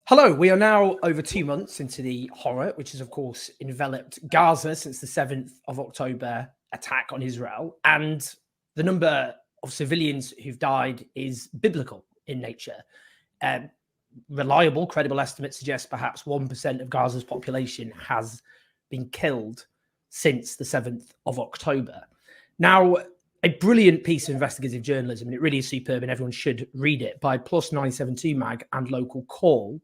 Hello, we are now over 2 months into the horror, which has, of course, enveloped Gaza since the 7th of October attack on Israel. And the number of civilians who've died is biblical in nature. Reliable, credible estimates suggest perhaps 1% of Gaza's population has been killed since the 7th of October. Now, a brilliant piece of investigative journalism, and it really is superb, and everyone should read it, by Plus 972 Mag and Local Call,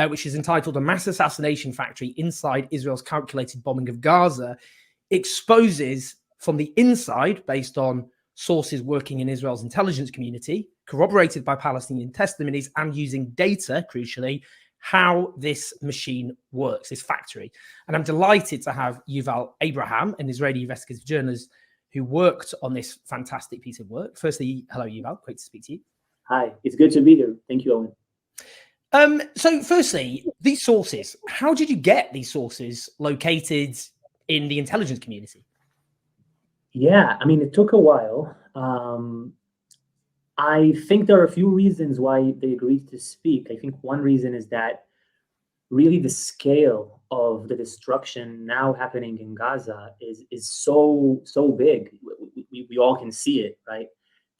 which is entitled A Mass Assassination Factory Inside Israel's Calculated Bombing of Gaza, exposes from the inside, based on sources working in Israel's intelligence community, corroborated by Palestinian testimonies, and using data, crucially, how this machine works, this factory. And I'm delighted to have Yuval Abraham, an Israeli investigative journalist who worked on this fantastic piece of work. Firstly, hello, Yuval. Great to speak to you. Hi, it's good to be here. Thank you, Owen. So firstly, these sources, how did you get these sources located in the intelligence community? Yeah, I mean, it took a while. I think there are a few reasons why they agreed to speak. I think one reason is that really the scale of the destruction now happening in Gaza is so big. We all can see it, right?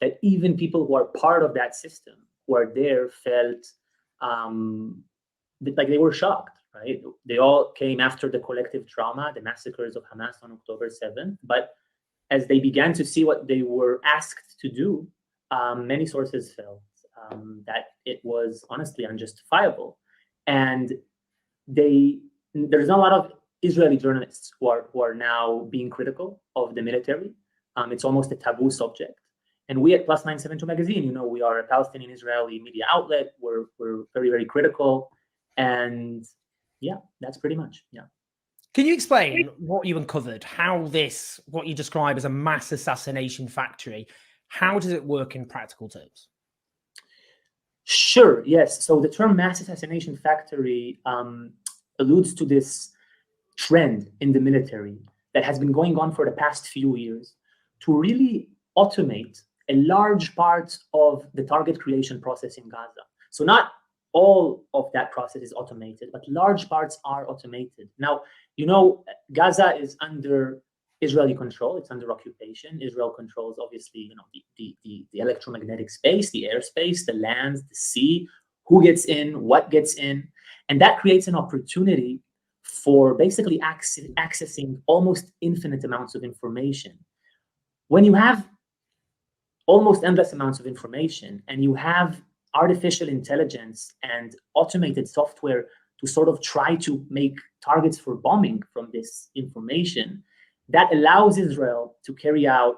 That even people who are part of that system, who are there, felt like they were shocked, right? They all came after the collective trauma, the massacres of Hamas on October 7th. But as they began to see what they were asked to do, many sources felt that it was honestly unjustifiable. And there's not a lot of Israeli journalists who are now being critical of the military. It's almost a taboo subject. And we at Plus 972 Magazine, we are a Palestinian Israeli media outlet. We're very, very critical. And yeah, that's pretty much, yeah. Can you explain what you uncovered, how what you describe as a mass assassination factory, how does it work in practical terms? Sure, yes. So the term mass assassination factory alludes to this trend in the military that has been going on for the past few years to really automate a large part of the target creation process in Gaza. So not all of that process is automated, but large parts are automated. Now, Gaza is under Israeli control. It's under occupation. Israel controls, obviously, the electromagnetic space, the airspace, the land, the sea, who gets in, what gets in. And that creates an opportunity for basically accessing almost infinite amounts of information. When you have almost endless amounts of information and you have artificial intelligence and automated software to sort of try to make targets for bombing from this information, that allows Israel to carry out,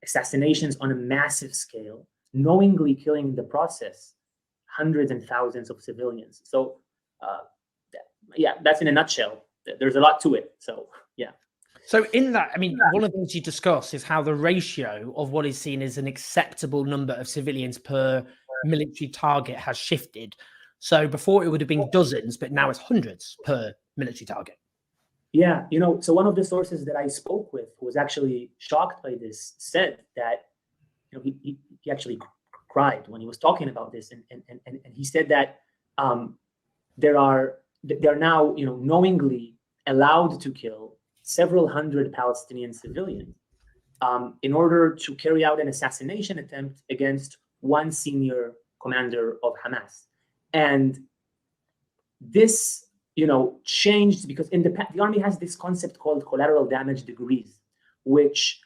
assassinations on a massive scale, knowingly killing in the process hundreds and thousands of civilians. So, yeah, that's in a nutshell. There's a lot to it. So, yeah. So in that, I mean, one of the things you discuss is how the ratio of what is seen as an acceptable number of civilians per military target has shifted. So before it would have been dozens, but now it's hundreds per military target. Yeah, so one of the sources that I spoke with who was actually shocked by this said that, he actually cried when he was talking about this, and he said that they're now knowingly allowed to kill several hundred Palestinian civilians in order to carry out an assassination attempt against one senior commander of Hamas. And this changed because the army has this concept called collateral damage degrees, which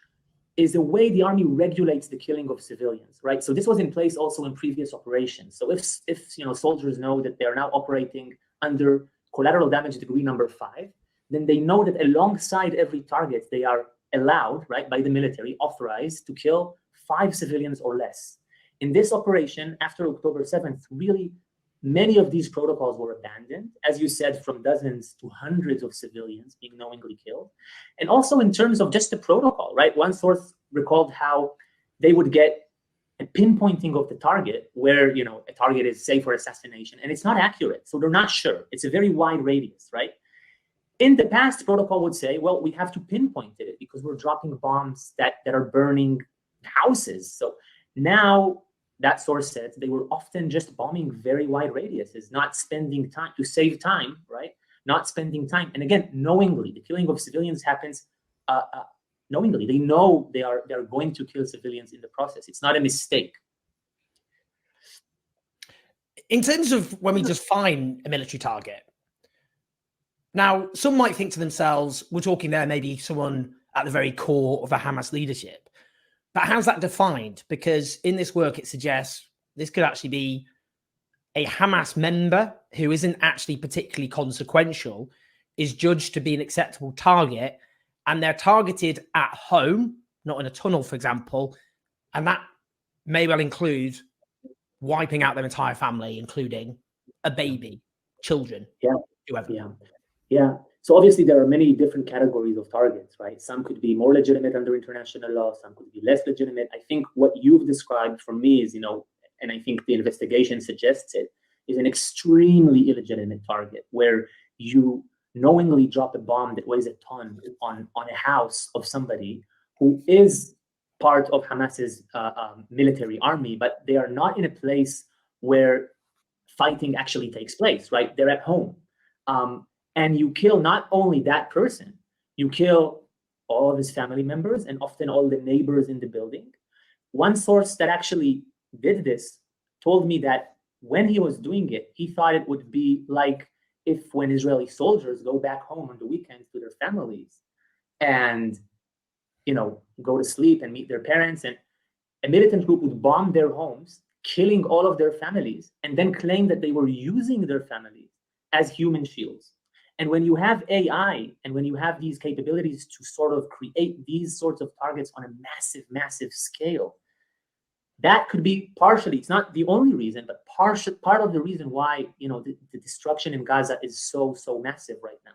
is a way the army regulates the killing of civilians, right? So this was in place also in previous operations. So if soldiers know that they're now operating under collateral damage degree number 5, then they know that alongside every target they are allowed, right, by the military, authorized to kill 5 civilians or less. In this operation, after October 7th, really many of these protocols were abandoned, as you said, from dozens to hundreds of civilians being knowingly killed. And also in terms of just the protocol, right? One source recalled how they would get a pinpointing of the target where, a target is, say, for assassination, and it's not accurate. So they're not sure. It's a very wide radius, right? In the past, protocol would say, well, we have to pinpoint it because we're dropping bombs that are burning houses. So now that source said they were often just bombing very wide radiuses, not spending time to save time, right? Not spending time. And again, knowingly, the killing of civilians happens knowingly. They know they're going to kill civilians in the process. It's not a mistake. In terms of when we just find a military target, now some might think to themselves, we're talking there maybe someone at the very core of the Hamas leadership. But how's that defined? Because in this work, it suggests this could actually be a Hamas member who isn't actually particularly consequential, is judged to be an acceptable target, and they're targeted at home, not in a tunnel, for example. And that may well include wiping out their entire family, including a baby, children, whoever. Yeah. So obviously there are many different categories of targets, right? Some could be more legitimate under international law, some could be less legitimate. I think what you've described for me is, and I think the investigation suggests it, is an extremely illegitimate target where you knowingly drop a bomb that weighs a ton on a house of somebody who is part of Hamas's military army, but they are not in a place where fighting actually takes place, right? They're at home. And you kill not only that person, you kill all of his family members and often all the neighbors in the building. One source that actually did this told me that when he was doing it, he thought it would be like if when Israeli soldiers go back home on the weekends to their families and, go to sleep and meet their parents, and a militant group would bomb their homes, killing all of their families, and then claim that they were using their families as human shields. And when you have AI and when you have these capabilities to sort of create these sorts of targets on a massive, massive scale, that could be partially, it's not the only reason, but part of the reason why, the destruction in Gaza is so massive right now.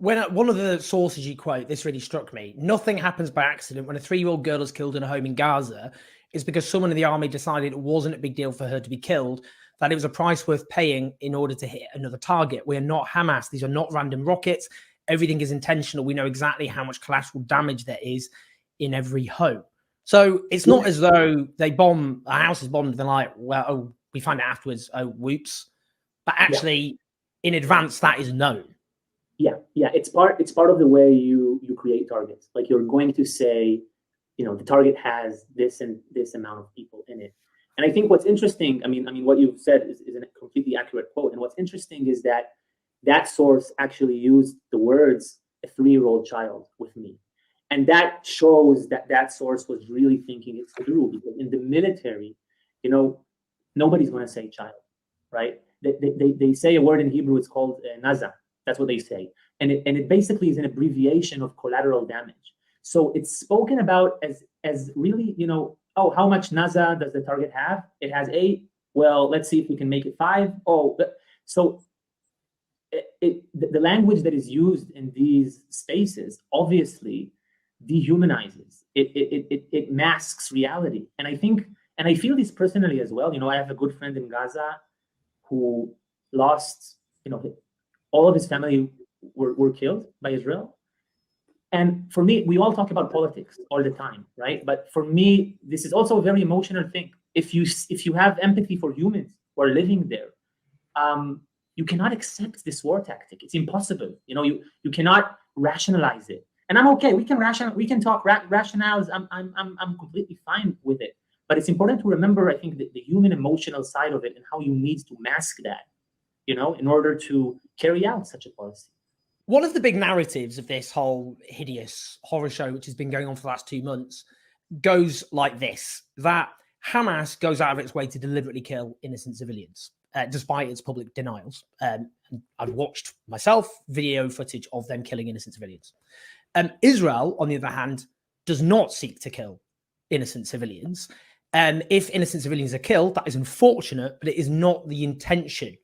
When one of the sources you quote, this really struck me. Nothing happens by accident. When a 3-year-old girl is killed in a home in Gaza, it's because someone in the army decided it wasn't a big deal for her to be killed, that it was a price worth paying in order to hit another target. We are not Hamas. These are not random rockets. Everything is intentional. We know exactly how much collateral damage there is in every home. So it's not as though they bomb, a house is bombed, and they're like, well, oh, we find it afterwards, oh, whoops. But actually, in advance, that is known. Yeah. It's part of the way you create targets. Like you're going to say, the target has this and this amount of people in it. And I think what's interesting, I mean, what you've said is a completely accurate quote. And what's interesting is that source actually used the words "a 3-year-old child" with me. And that shows that source was really thinking it through, because in the military, nobody's going to say child, right? They say a word in Hebrew, it's called naza. That's what they say. And it basically is an abbreviation of collateral damage. So it's spoken about as really, oh, how much naza does the target have? It has 8. Well, let's see if we can make it 5. Oh, so the language that is used in these spaces obviously dehumanizes. It masks reality. And I feel this personally as well. I have a good friend in Gaza who lost, all of his family were killed by Israel. And for me, we all talk about politics all the time, right? But for me, this is also a very emotional thing. If you have empathy for humans who are living there, you cannot accept this war tactic. It's impossible. You cannot rationalize it. And I'm okay. We can talk rationales. I'm completely fine with it. But it's important to remember, I think, the human emotional side of it and how you need to mask that, in order to carry out such a policy. One of the big narratives of this whole hideous horror show, which has been going on for the last 2 months, goes like this: that Hamas goes out of its way to deliberately kill innocent civilians, despite its public denials. I've watched myself video footage of them killing innocent civilians. Israel, on the other hand, does not seek to kill innocent civilians. If innocent civilians are killed, that is unfortunate, but it is not the intention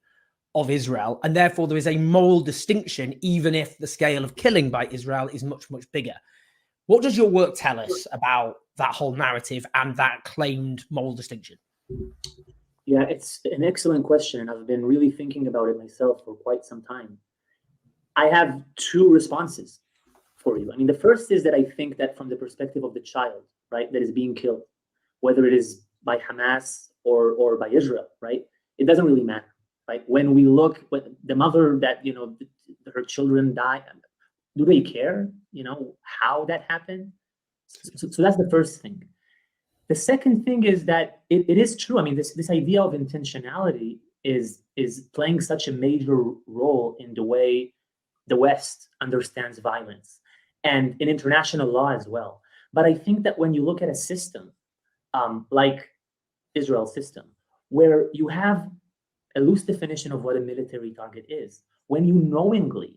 of Israel, and therefore there is a moral distinction, even if the scale of killing by Israel is much, much bigger. What does your work tell us about that whole narrative and that claimed moral distinction? Yeah, it's an excellent question, and I've been really thinking about it myself for quite some time. I have 2 responses for you. I mean, the first is that I think that from the perspective of the child, right, that is being killed, whether it is by Hamas or by Israel, right? It doesn't really matter, right? When we look, when the mother that, her children die, do they care, how that happened? So that's the first thing. The second thing is that it is true. I mean, this idea of intentionality is playing such a major role in the way the West understands violence and in international law as well. But I think that when you look at a system like Israel's system, where you have a loose definition of what a military target is, when you knowingly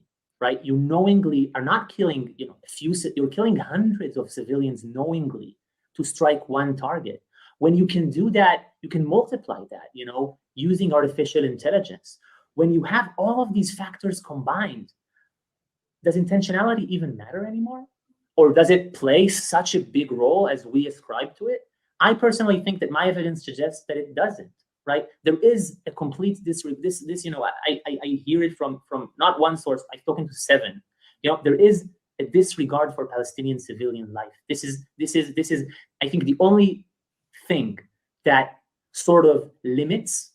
are not killing, you're killing hundreds of civilians knowingly to strike one target. When you can do that, you can multiply that, using artificial intelligence. When you have all of these factors combined, does intentionality even matter anymore? Or does it play such a big role as we ascribe to it? I personally think that my evidence suggests that it doesn't, right? There is a complete I hear it from not one source, I've spoken to 7. There is a disregard for Palestinian civilian life. This is, I think, the only thing that sort of limits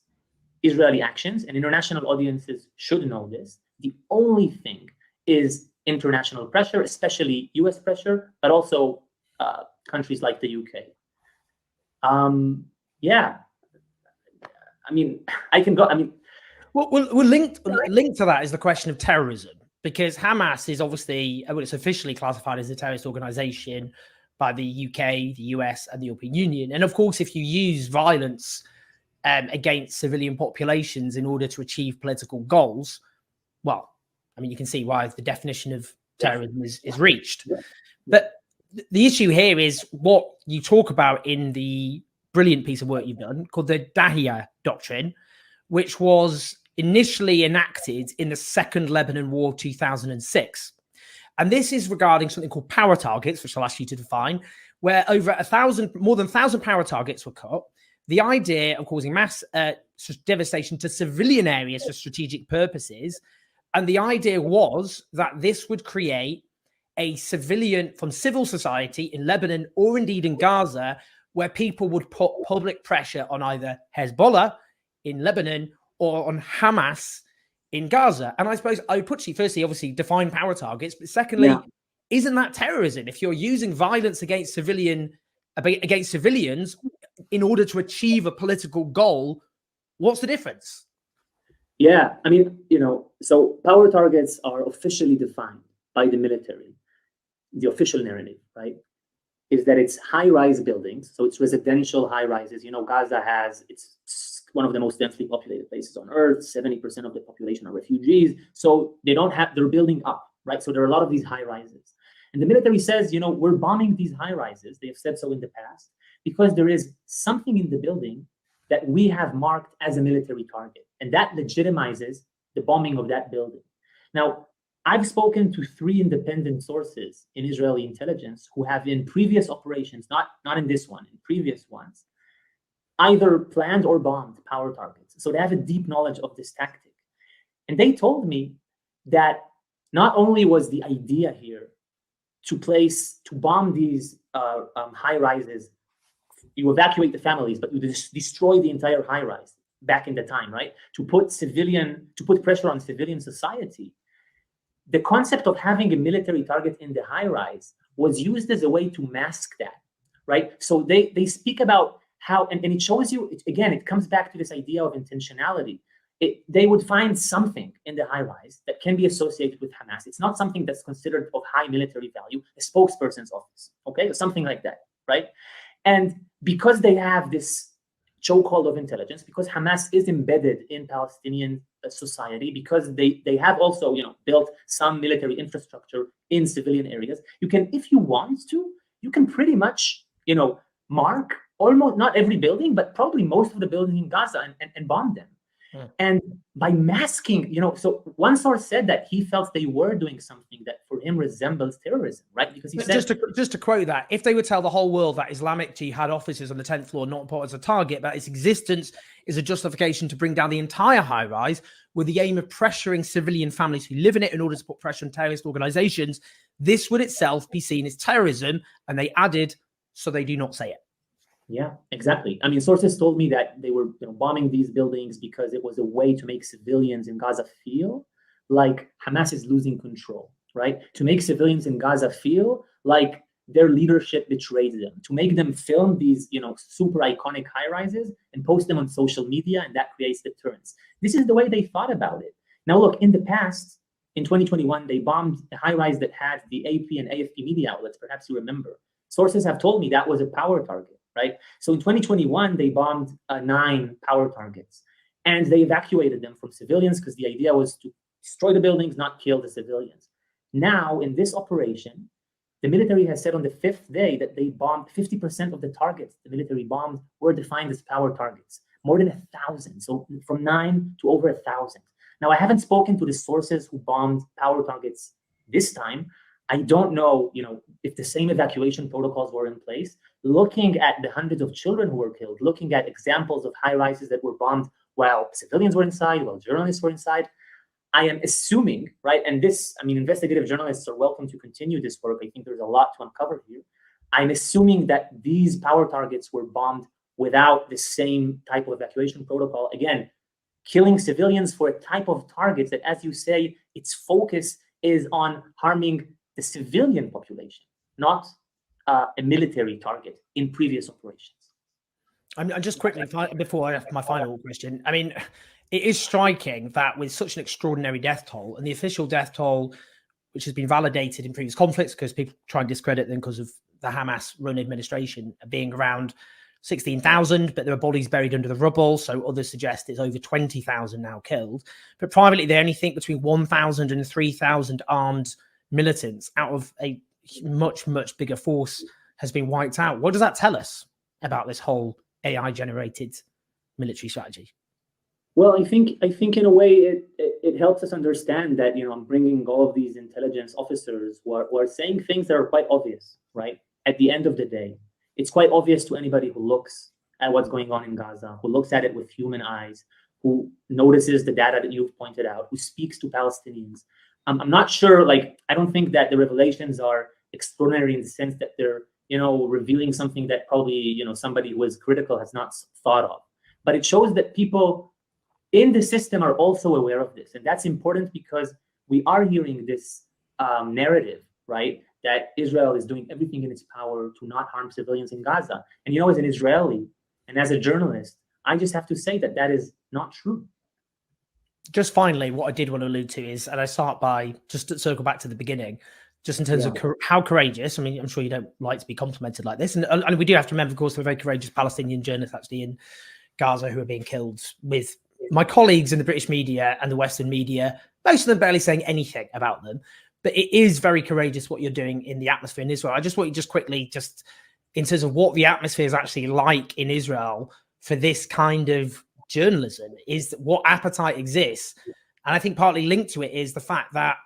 Israeli actions, and international audiences should know this. The only thing is international pressure, especially US pressure, but also countries like the UK. Yeah. I mean, I can go. I mean, well, linked to that is the question of terrorism, because Hamas is obviously, it's officially classified as a terrorist organization by the UK, the US, and the European Union. And of course, if you use violence against civilian populations in order to achieve political goals, well, I mean, you can see why the definition of terrorism is reached. Yeah. But the issue here is what you talk about in the brilliant piece of work you've done called the Dahiyah Doctrine, which was initially enacted in the Second Lebanon War of 2006. And this is regarding something called power targets, which I'll ask you to define, where more than 1,000 power targets were cut. The idea of causing mass devastation to civilian areas for strategic purposes. And the idea was that this would create a civilian from civil society in Lebanon or indeed in Gaza, where people would put public pressure on either Hezbollah in Lebanon or on Hamas in Gaza. And I suppose I would put to you, firstly, obviously define power targets, but secondly, isn't that terrorism? If you're using violence against civilians in order to achieve a political goal, what's the difference? Yeah, I mean, so power targets are officially defined by the military. The official narrative, right, is that it's high-rise buildings. So it's residential high-rises. Gaza it's one of the most densely populated places on earth. 70% of the population are refugees. So they're building up, right? So there are a lot of these high-rises. And the military says, we're bombing these high-rises. They have said so in the past because there is something in the building that we have marked as a military target. And that legitimizes the bombing of that building. Now, I've spoken to 3 independent sources in Israeli intelligence who have in previous operations, not in this one, in previous ones, either planned or bombed power targets. So they have a deep knowledge of this tactic. And they told me that not only was the idea here to bomb these high rises, you evacuate the families, but you destroy the entire high rise back in the time, right? To put pressure on civilian society. The concept of having a military target in the high rise was used as a way to mask that, right? So they speak about how, and it shows you, again, it comes back to this idea of intentionality. They would find something in the high rise that can be associated with Hamas. It's not something that's considered of high military value, a spokesperson's office, okay? Or something like that, right? And because they have this chokehold of intelligence, because Hamas is embedded in Palestinian society, because they have also built some military infrastructure in civilian areas, you can, if you want to, you can pretty much mark almost not every building, but probably most of the buildings in Gaza and bomb them. Yeah. And by masking, so one source said that he felt they were doing something that for him resembles terrorism, right? Because he said, just to quote that, if they would tell the whole world that Islamic Jihad offices on the 10th floor not put as a target, but its existence is a justification to bring down the entire high rise with the aim of pressuring civilian families who live in it in order to put pressure on terrorist organizations, this would itself be seen as terrorism. And they added, so they do not say it. Yeah, exactly. I mean, sources told me that they were bombing these buildings because it was a way to make civilians in Gaza feel like Hamas is losing control, right? To make civilians in Gaza feel like their leadership betrayed them, to make them film these, super iconic high rises and post them on social media, and that creates deterrence. This is the way they thought about it. Now, look, in the past, in 2021, they bombed a high rise that had the AP and AFP media outlets. Perhaps you remember. Sources have told me that was a power target, right? So in 2021, they bombed 9 power targets, and they evacuated them from civilians because the idea was to destroy the buildings, not kill the civilians. Now, in this operation, the military has said on the 5th day that they bombed 50% of the targets the military bombed were defined as power targets, more than 1,000. So from 9 to over 1,000. Now, I haven't spoken to the sources who bombed power targets this time. I don't know, if the same evacuation protocols were in place. Looking at the hundreds of children who were killed, looking at examples of high rises that were bombed while civilians were inside, while journalists were inside, I am assuming, right? And this, investigative journalists are welcome to continue this work. I think there's a lot to uncover here. I'm assuming that these power targets were bombed without the same type of evacuation protocol. Again, killing civilians for a type of targets that, as you say, its focus is on harming the civilian population, not a military target in previous operations. I'm just quickly, before I have my final question, it is striking that with such an extraordinary death toll, and the official death toll, which has been validated in previous conflicts because people try and discredit them because of the Hamas-run administration, being around 16,000, but there are bodies buried under the rubble, so others suggest it's over 20,000 now killed. But privately, they only think between 1,000 and 3,000 armed militants out of a much, much bigger force has been wiped out. What does that tell us about this whole AI-generated military strategy? Well, I think in a way it helps us understand that I'm bringing all of these intelligence officers who are saying things that are quite obvious, right? At the end of the day, it's quite obvious to anybody who looks at what's going on in Gaza, who looks at it with human eyes, who notices the data that you've pointed out, who speaks to Palestinians. I'm not sure. I don't think that the revelations are extraordinary in the sense that they're revealing something that probably somebody who is critical has not thought of. But it shows that people in the system are also aware of this. And that's important because we are hearing this narrative, right, that Israel is doing everything in its power to not harm civilians in Gaza. And as an Israeli and as a journalist, I just have to say that that is not true. Just finally, what I did want to allude to is, and I start by just to circle back to the beginning, just in terms of how courageous. I'm sure you don't like to be complimented like this. And we do have to remember, of course, there are very courageous Palestinian journalists actually in Gaza who are being killed, with my colleagues in the British media and the Western media, most of them barely saying anything about them. But it is very courageous what you're doing in the atmosphere in Israel. I just want you just quickly, just in terms of what the atmosphere is actually like in Israel for this kind of journalism, is what appetite exists. And I think partly linked to it is the fact that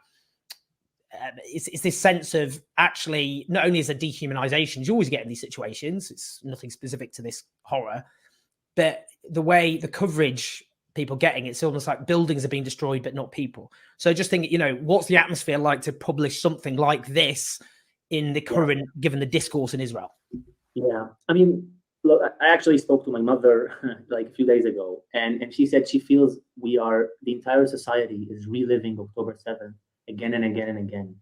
it's this sense of actually, not only is there dehumanization, you always get in these situations, it's nothing specific to this horror, but the way the coverage people getting, it's almost like buildings are being destroyed, but not people. So just think, what's the atmosphere like to publish something like this in the current, given the discourse in Israel? Yeah. Look, I actually spoke to my mother a few days ago, and she said she feels the entire society is reliving October 7th again and again and again.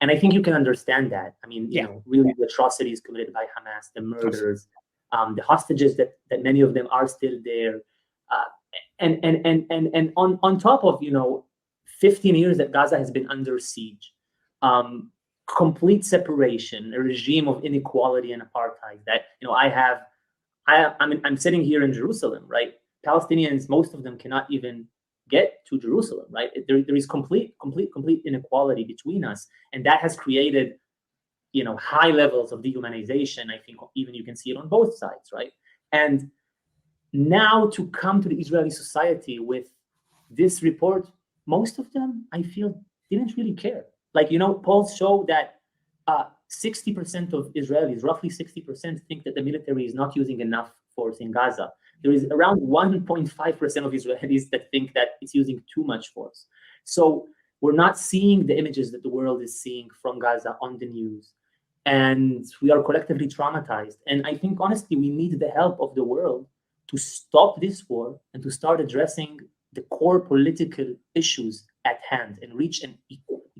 And I think you can understand that. Really the atrocities committed by Hamas, the murders, the hostages that many of them are still there. And on top of 15 years that Gaza has been under siege, complete separation, a regime of inequality and apartheid that I'm sitting here in Jerusalem, right? Palestinians, most of them cannot even get to Jerusalem, right? There is complete inequality between us, and that has created high levels of dehumanization. I think even you can see it on both sides, right? And now to come to the Israeli society with this report, most of them, I feel, didn't really care. Polls show that 60% of Israelis, roughly 60%, think that the military is not using enough force in Gaza. There is around 1.5% of Israelis that think that it's using too much force. So we're not seeing the images that the world is seeing from Gaza on the news. and we are collectively traumatized. And I think, honestly, we need the help of the world to stop this war and to start addressing the core political issues at hand and reach an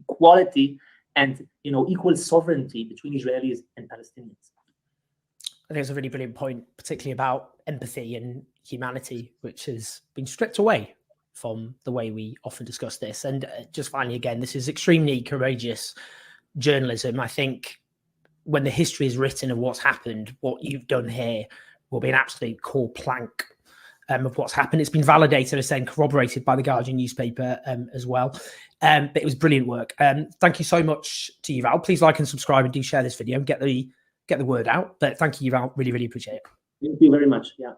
equality and equal sovereignty between Israelis and Palestinians. I think it's a really brilliant point, particularly about empathy and humanity, which has been stripped away from the way we often discuss this. And just finally, again, this is extremely courageous journalism. I think when the history is written of what's happened, what you've done here will be an absolute core plank of what's happened. It's been validated, as saying, corroborated by the Guardian newspaper as well. But it was brilliant work. Thank you so much to Yuval. Please like and subscribe and do share this video and get the word out. But thank you, Yuval. Really, really appreciate it. Thank you very much. Yeah.